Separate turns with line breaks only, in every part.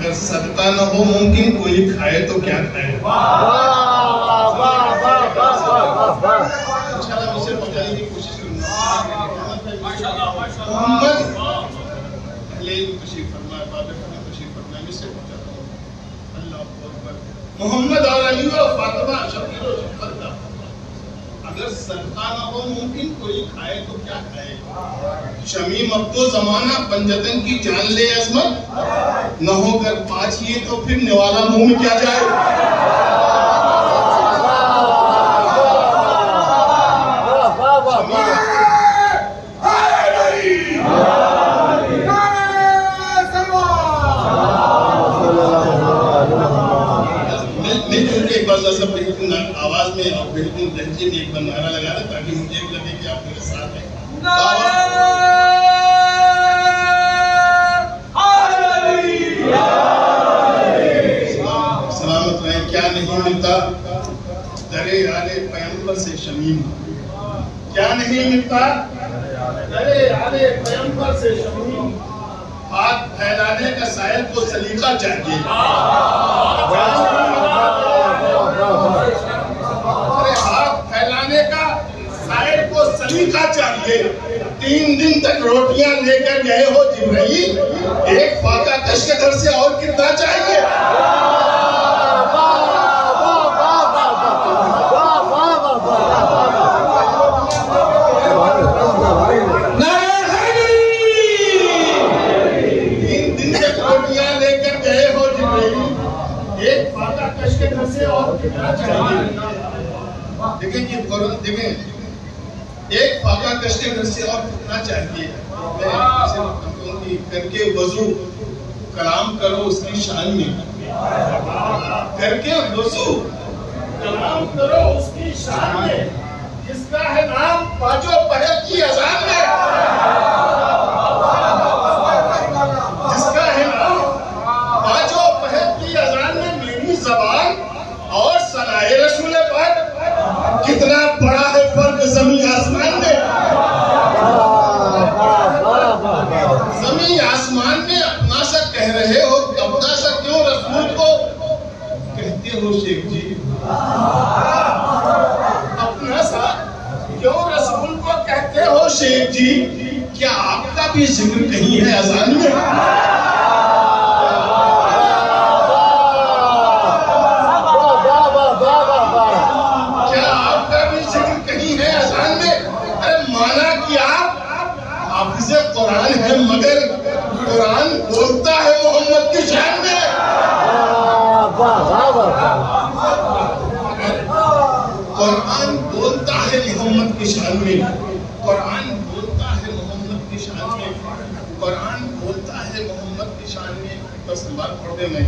अगर सदका न हो मुमकिन कोई खाए तो क्या खाए। इंशाल्लाह मुझसे पहुंचाने की कोशिश करूंगा। मोहम्मद तशरीफ फरमाए, तशरीफ फरमाए, मुझसे पहुंचाता हूँ। अल्लाह अकबर। मोहम्मद और अली और फातिमा शबीर और शफर का अगर सदका ना हो मुमकिन कोई खाए तो क्या खाए। शमीम अब तो जमाना पंजतन की जान ले अजमत न होकर पाँच ये तो फिर निवाला मुंह में क्या जाए। आवाज में और बिल्कुल लहजे में एक बार नारा लगा दे ताकि मुझे भी लगे कि आप मेरे साथ हैं। सलामत रहे। क्या नहीं मिलता दरे आले पैगंबर से शमीम, क्या नहीं मिलता दरे आले पैगंबर से शमीम। हाथ फैलाने का साहिल को सलीका चाहिए। सलीका चाहिए। 3 दिन तक रोटियां लेकर गए हो जिब्राइल, एक फाका कश के घर से और कितना चाहिए। एक फाका कश्ते घर से और कितना चाहिए। करके वजू कलाम करो उसकी शान में, करके वजू कलाम करो उसकी शान में, जिसका है नाम पांचों पहर की अजान में, जिसका है नाम पांचों पहर की अजान में। मेरी जबान और सनाए रसूल पाक, कितना बड़ा है फर्क जमीन आसमान में। जमीन आसमान में अपना सा कह रहे हो, अपना सा क्यों रसूल को कहते हो शेख जी। अपना सा क्यों रसूल को कहते हो शेख जी। क्या आपका भी जिक्र कहीं है अजान में। कुरान है मगर कुरान बोलता है मोहम्मद की शान में। कुरान बोलता है मोहम्मद की शान में, कुरान बोलता है मोहम्मद की शान में, कुरान बोलता है मोहम्मद की शान में। बस बात पढ़ दे मैं।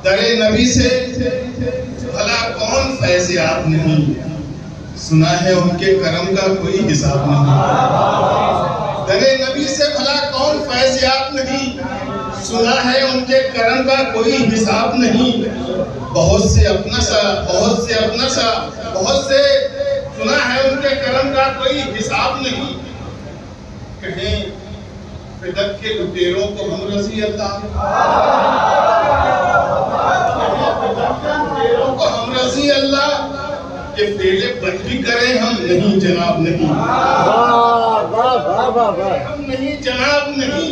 दरे नबी से भला कौन फैज़याब नहीं, सुना है उनके करम का कोई हिसाब नहीं। दरे नबी से भला कौन फैज़याब नहीं, सुना है उनके करम का कोई हिसाब नहीं। बहुत से अपना सा, बहुत से अपना सा, बहुत से, सुना है उनके करम का कोई हिसाब नहीं। कहें फिदक के लुटेरों को हम रज़ी अल्लाह, को हम रज़ी अल्लाह के फेले बच भी करें हम नहीं जनाब नहीं। हम नहीं जनाब नहीं।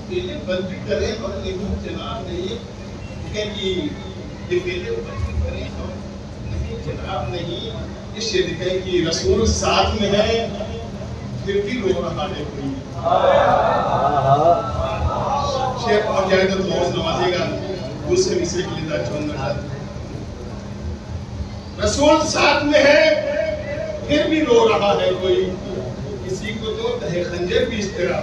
फेले बच भी करें हम नहीं जनाब नहीं। ये फेले बच भी करें हम नहीं जनाब नहीं। इस लिखे कि रसूल साथ में है फिर भी रो रहा है कोई। शेख पहुंच जाए तो मौज नवाजेगा। दूसरे मिसरे के लिए छोड़ना, रसूल साथ में है फिर भी रो रहा है कोई। किसी को तो तहे खंजर भी इस तरह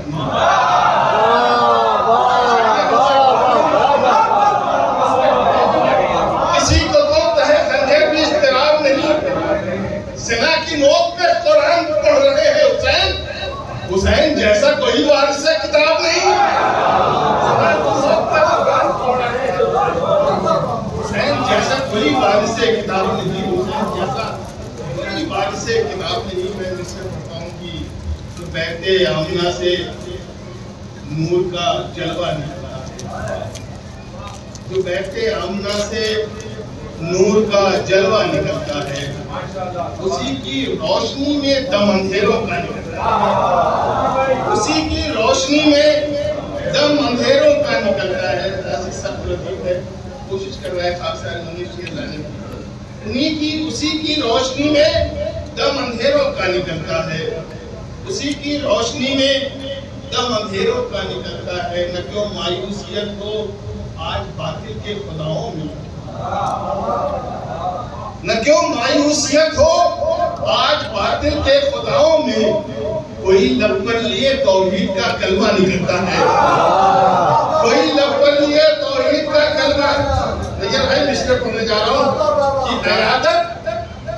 आमना से नूर का जलवा निकला है। जो बैठे आमना से नूर का जलवा निकलता है, उसी की रोशनी में दम अंधेरों का निकलता है, उसी की रोशनी में दम अंधेरों का निकलता है। सब है, कोशिश कर रहा है खासा मनुष्य लाने की। उसी की रोशनी में दम अंधेरों का निकलता है, उसी की रोशनी में दम अंधेरों का निकलता है। न क्यों मायूसियत हो आज बातिल के खुदाओं में, न क्यों मायूसियत हो आज बातिल के खुदाओं में। कोई लब पर लिए तौहीद का कलमा निकलता है, कोई लब पर लिए तौहीद का कलमा। नजर भाई मिस्टर पढ़ने जा रहा हूँ कि क़यादत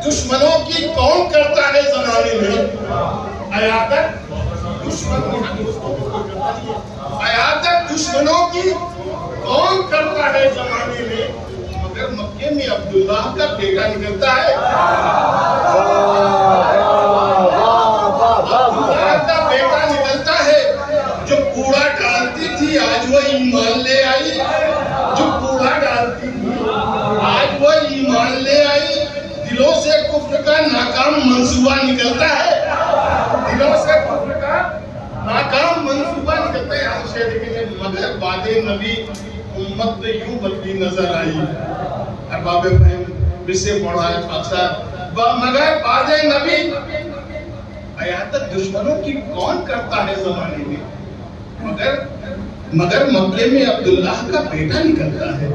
दुश्मनों की कौन करता है ज़माने में। क़यादत दुश्मनों की कौन करता है ज़माने में। मगर मक्के में अब्दुल्लाह का बेटा निकलता है, अब्दुल्लाह का बेटा निकलता है। जो कूड़ा डालती थी आज वो ईमान ले आई, जो कूड़ा डालती थी आज वो ईमान ले आई। दिलों से कुफ्र का नाकाम मंसूबा निकलता है, दिलों से कुफ्र का नाकाम मंसूबा निकलता है। मगर बादे नबी उम्मत यूं बदली नजर आई। अरबाब फहम विषय पढ़ा है खासा। मगर बादे नबी क़यादत दुश्मनों की कौन करता है ज़माने में। मगर मक्के में अब्दुल्लाह का बेटा निकलता है।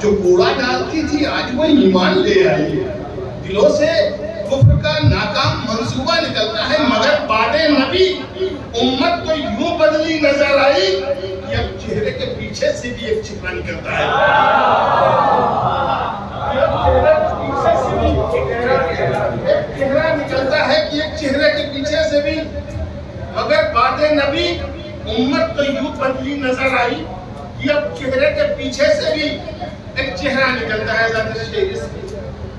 जो कूड़ा डालती थी आज वो ईमान ले आई। दिलों से कुफ्र का नाकाम मंसूबा निकलता है। मगर बादे नबी उम्मत तो यूं बदली नजर आई कि अब चेहरे के पीछे से भी एक चेहरा निकलता है, एक चेहरा निकलता है कि एक चेहरे के पीछे से भी। मगर बादे नबी उम्मत तो यूं बदली नजर आई कि अब चेहरे के पीछे से भी एक चेहरा निकलता है।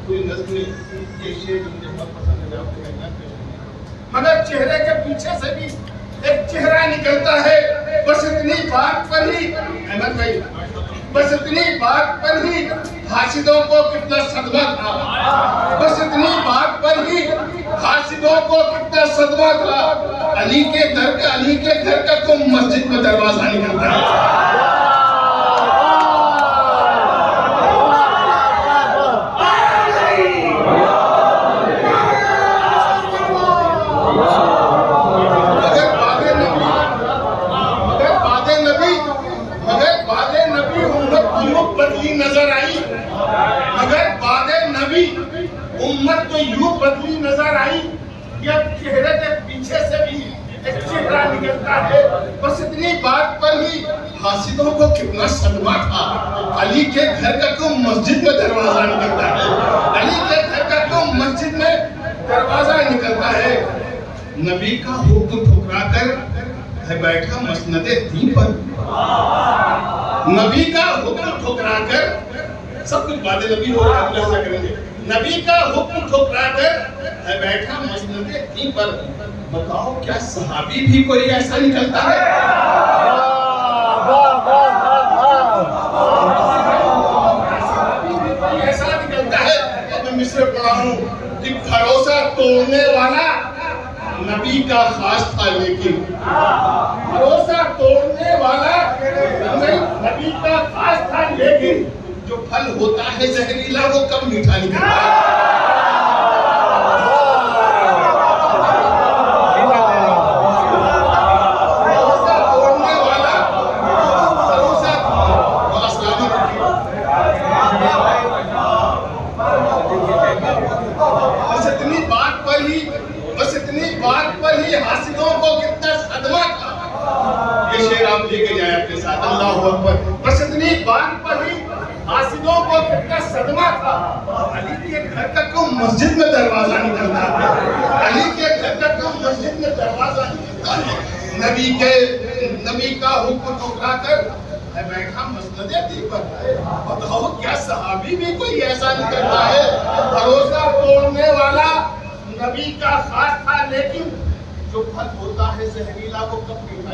कोई नज़्म ये शेर मुझे बहुत पसंद है, आपको कहना चाहिए। मगर चेहरे के पीछे से भी एक चेहरा निकलता है। बस इतनी बात पर ही अहमद भाई, बस इतनी बात पर ही हासिदों को कितना सदमा था, बस इतनी बात पर ही हासिदों को कितना सदमा था। अली के घर का तो मस्जिद में दरवाजा निकलता है। नजर आई, मगर बादे नबी उम्मत तो यूं बदली नजर आई कि अब चेहरे के पीछे से भी एक चेहरा निकलता है। बस इतनी बात पर ही हासिदों को कितना सदमा था। अली के घर का तो मस्जिद में दरवाजा निकलता है, अली के घर का तो मस्जिद में दरवाजा निकलता है। नबी का हुक्म ठुकरा कर है बैठा मसनदे दीन पर, नबी का हुक्म ठुकरा कर, सब कुछ बादे नबी हो रहा है, ऐसा करेंगे। नबी का हुक्म ठुकरा कर है बैठा मसनदे दीन पर। बताओ क्या सहाबी भी कोई ऐसा निकलता है। ऐसा निकलता है। अब मैं मिस्र पढ़ा हूँ कि भरोसा तोड़ने वाला नबी का खास था, लेकिन भरोसा तोड़ने वाला नबी का खास था, लेकिन जो फल होता है जहरीला वो कब मीठा निकलता है। भरोसा तोड़ने वाला भरोसा बस इतनी बात पर ही हासिदों को कितना सदमा था। ये शेर आप लेके जाए अपने साथ। अल्लाहु अकबर। बस इतनी बात पर ही हासिदों को कितना सदमा था। अली के घर का को मस्जिद में दरवाजा निकलता है, अली के घर का को मस्जिद में दरवाजा निकलता है। नबी का हुक्म ठुकरा कर बैठा मसनदे दी पर। बताओ क्या सहाबी भी कोई ऐसा निकलता है। भरोसा तोड़ने वाला नबी का खास था, लेकिन जो फल होता है जहरीला वो कब मीठा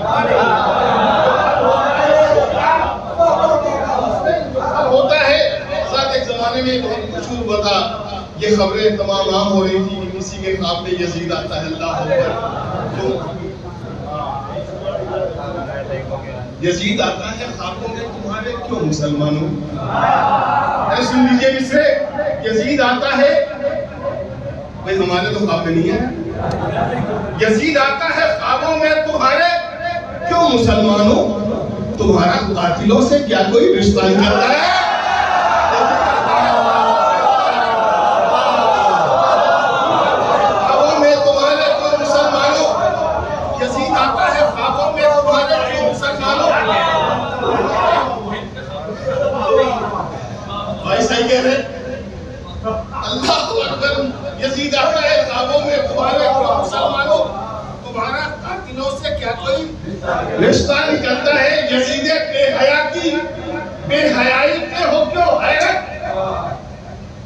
होता है। साथ एक जमाने में बहुत मशहूर हुआ था, ये खबरें तमाम आम हो रही थी कि किसी के ख्वाब में यजीद आता है, अल्लाह अकबर, यजीद आता है ख्वाबों में तुम्हारे, क्यों मुसलमानों? सुन लीजिए मिसरे, यजीद आता है, भाई हमारे तो ख्वाब में नहीं है, यजीद आता है ख्वाबों में तुम्हारे, क्यों मुसलमानों? तुम्हारा कातिलों से क्या कोई रिश्ता नहीं करता है? ख्वाबों में तुम्हारे, क्यों मुसलमानों? यजीद आता है ख्वाबों में तुम्हारे, क्यों मुसलमानों? भाई सही कह रहे, अल्लाह अकबर, यजीद आता है ख्वाबों में तुम्हारे, क्यों मुसलमानों? तुम्हारा कातिलों से क्या कोई रिश्ता नहीं करता है? यजीद बेहया की बेहयाई पे हो क्यों हैरत?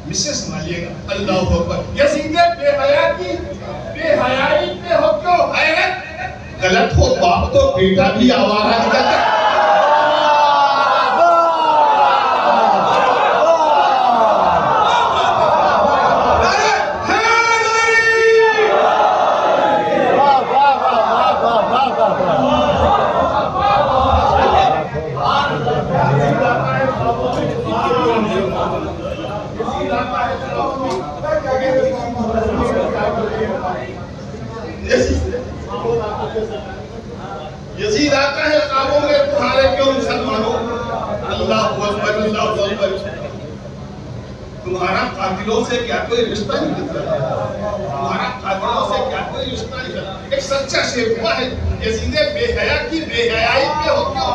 मिस्टर समझिएगा, अल्लाह अकबर, यजीद बेहया की बेहयाई पे हो क्यों हैरत? गलत हो बाप तो बेटा भी आवारा निकलता है। यजीद आता है ख्वाबों में तुम्हारे, क्यों मुसलमानों? अल्लाह अकबर, अल्लाह अकबर, तुम्हारा कातिलों से क्या कोई रिश्ता नहीं करता? तुम्हारा कातिलों से क्या कोई रिश्ता नहीं करता? एक सच्चा शेर हुआ है, यजीद बेहया की बेहयाई पे हो क्यों?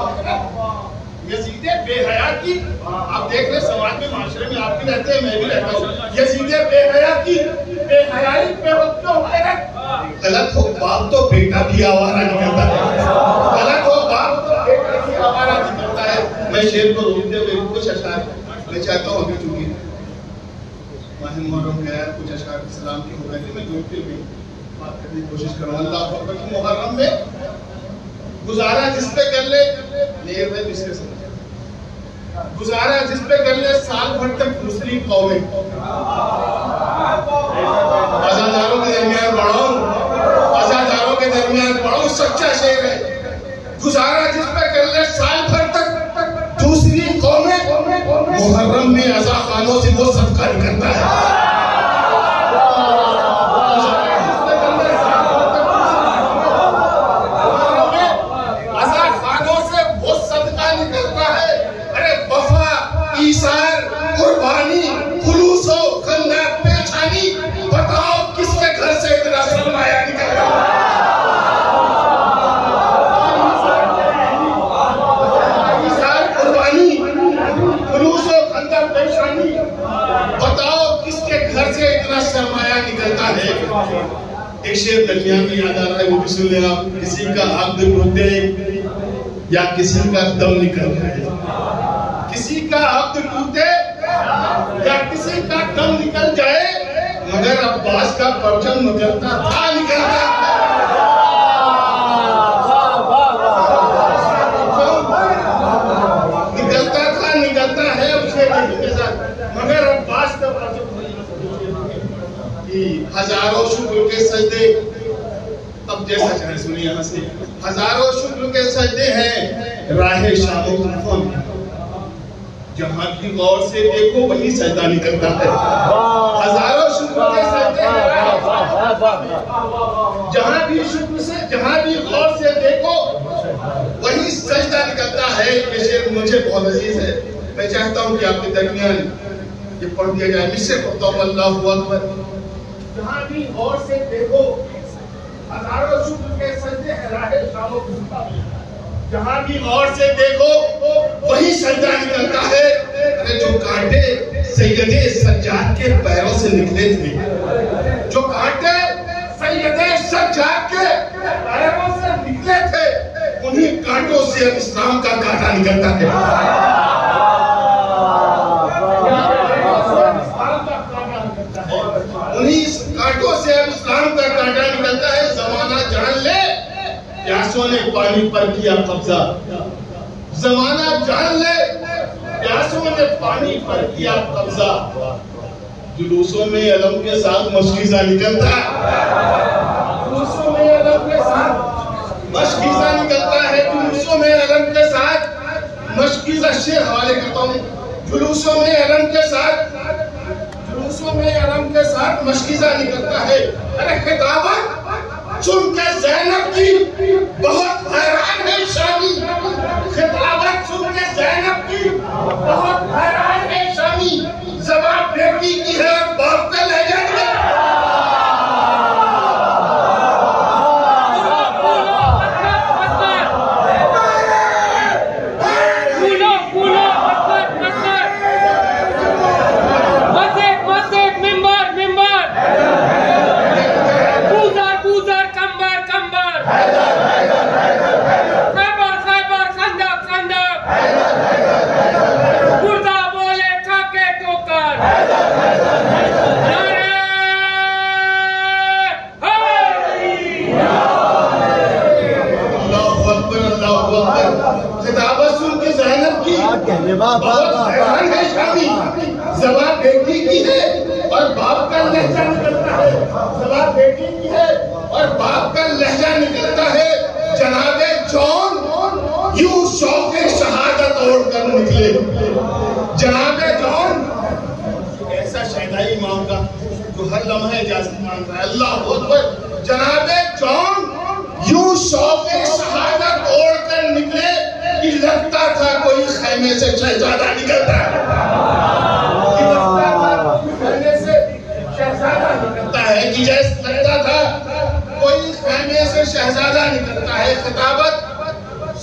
यजीद बेहया की, आप देख रहे समाज में, माशरे में आप भी रहते हैं, मैं भी रहता हूँ, यजीद बेहया की बेहयाई पे हो क्यों हैरत? गलत हो बाप तो बेटा भी आवारा निकलता है, गलत हो बाप तो बेटा भी आवारा निकलता है। मैं शेर को रोकते हुए कुछ अशआर मैं चाहता हूँ, अभी चूंकि माह मुहर्रम गया, कुछ अशआर इस्लाम के हो गए थे, मैं जोड़ते हुए बात करने की कोशिश करूँ। अल्लाह अकबर, की मुहर्रम में गुजारा जिस पे कर ले, गुजारा जिस पे कर ले साल भर तक दूसरी कौमें, आजादारों के दरमियान बढ़ो, आजादारों के दरमियान बढ़ो, सच्चा शेर है। गुजारा जिस पे कर ले साल भर तक दूसरी कौमें, मुहर्रम में अज़ा खानों से वो सदका निकलता है। कुर्बानी, खुलूस हो, खंदा, पेशानी, बताओ किसके घर से इतना सरमाया निकल रहा है? कुर्बानी, खुलूस हो, खंदा, पेशानी, बताओ किसके घर से इतना सरमाया निकलता है? एक शेर दरमियान में याद आ रहा है, वो भी सुन ले आप। किसी का अब्द टूटे या किसी का दम निकल रहा है, किसी का अब्द टूटे या किसी का दम निकल जाए, मगर अब्बास का परचम निकलता था, निकलता था, निकलता है उसे मगर अब्बास का परचम। हजारों शुक्र के सजदे, अब जैसा चाहे सुनिए यहाँ से, हजारों शुक्र के सजदे हैं राहे शामो तूफान, जहाँ भी गौर से देखो वही सजदा निकलता है। हजारों शुक्र के सजदे हैं, जहाँ भी गौर से देखो वही सजदा निकलता है। ये शेर मुझे बहुत अजीज है, मैं चाहता हूँ कि आपके दरमियान ये पढ़ दिया जाए। मिससे पढ़ता हूँ, अल्लाहु अकबर, जहाँ भी गौर से देखो हजारों शुक्र के सजदे हैं राहे शामो तूफान, जहाँ भी गौर से देखो वही सजदा निकलता है। अरे जो कांटे सैयदे सज्जाद के पैरों से निकले थे, जो कांटे सैयदे सज्जाद के पैरों से निकले थे, उन्हीं कांटों से अब इस्लाम का कांटा निकलता है। उन्हीं कांटों से अब इस्लाम का कांटा निकलता है। जमाना जहाँ प्यासों ने पानी पर किया कब्जा, जमाना जान ले प्यासों ने पानी पर किया कब्जा। जुलूसों में अलम के साथ मशकीज़ा निकलता है, जुलूसों में अलम के साथ मशकीज़ा निकलता है, जुलूसों में अलम के साथ मशकीज़ा। शेर हवाले करता हूँ। जुलूसों में अलम के साथ, जुलूसों में अलम के साथ मशकीज़ा निकलता है। अरे खिताबत सुन के ज़ैनब की बहुत हैरान है शामी, खिताबत सुन के ज़ैनब की बहुत हैरान है शामी। जवाब बेटी की है और बाप का लहजा है। खिताबत सुन के ज़ैनब की बहुत हैरान है शामी। जवाब बेटी की है और बाप का लहजा निकलता है, जवाब बेटी की है और बाप का लहजा निकलता है। जनाबे जॉन यूं शौक़े शहादत ओढ़कर निकले, जनाबे जॉन ऐसा शहदाई इमाम का जो हर लम्हे इजाज़त मांग रहा है। अल्लाह अकबर। जनाबे जॉन यूं शौक़े शहादत ओढ़कर निकले कि लगता था कोई खैमे से शहजादा निकलता है, लगता था खैमे से शहजादा निकलता है, कि जैसे लगता था कोई खैमे से शहजादा निकलता है। खिताबत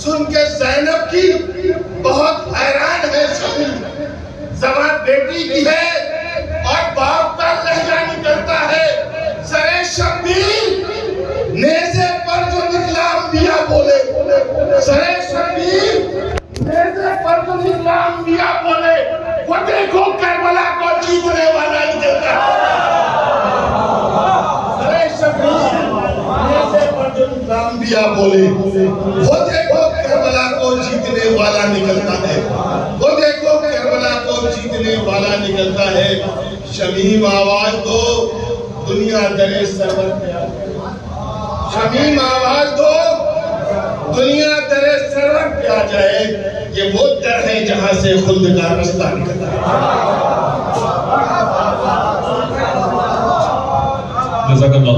सुन के ज़ैनब की बहुत हैरान है शामी। जवाब बेटी की है और बाप का लहजा निकलता है। सरे शब्बीर नेज़े पर जो निकला अंबिया बोले, सरे शब्बीर नेज़े पर जो निकला अंबिया बोले, वो देखो करबला को जीतने वाला निकलता है। सरे शब्बीर नेज़े पर जो निकला अंबिया बोले, वो देखो करबला को जीतने वाला निकलता है, वो देखो करबला को जीतने वाला निकलता है। शमीम आवाज दो दुनिया दरे सरवर पे आ जाए, शमीम आवाज दो दुनिया दरे सरवर पे आ जाए। ये वो दर है जहां से खुद का रास्ता निकलता है।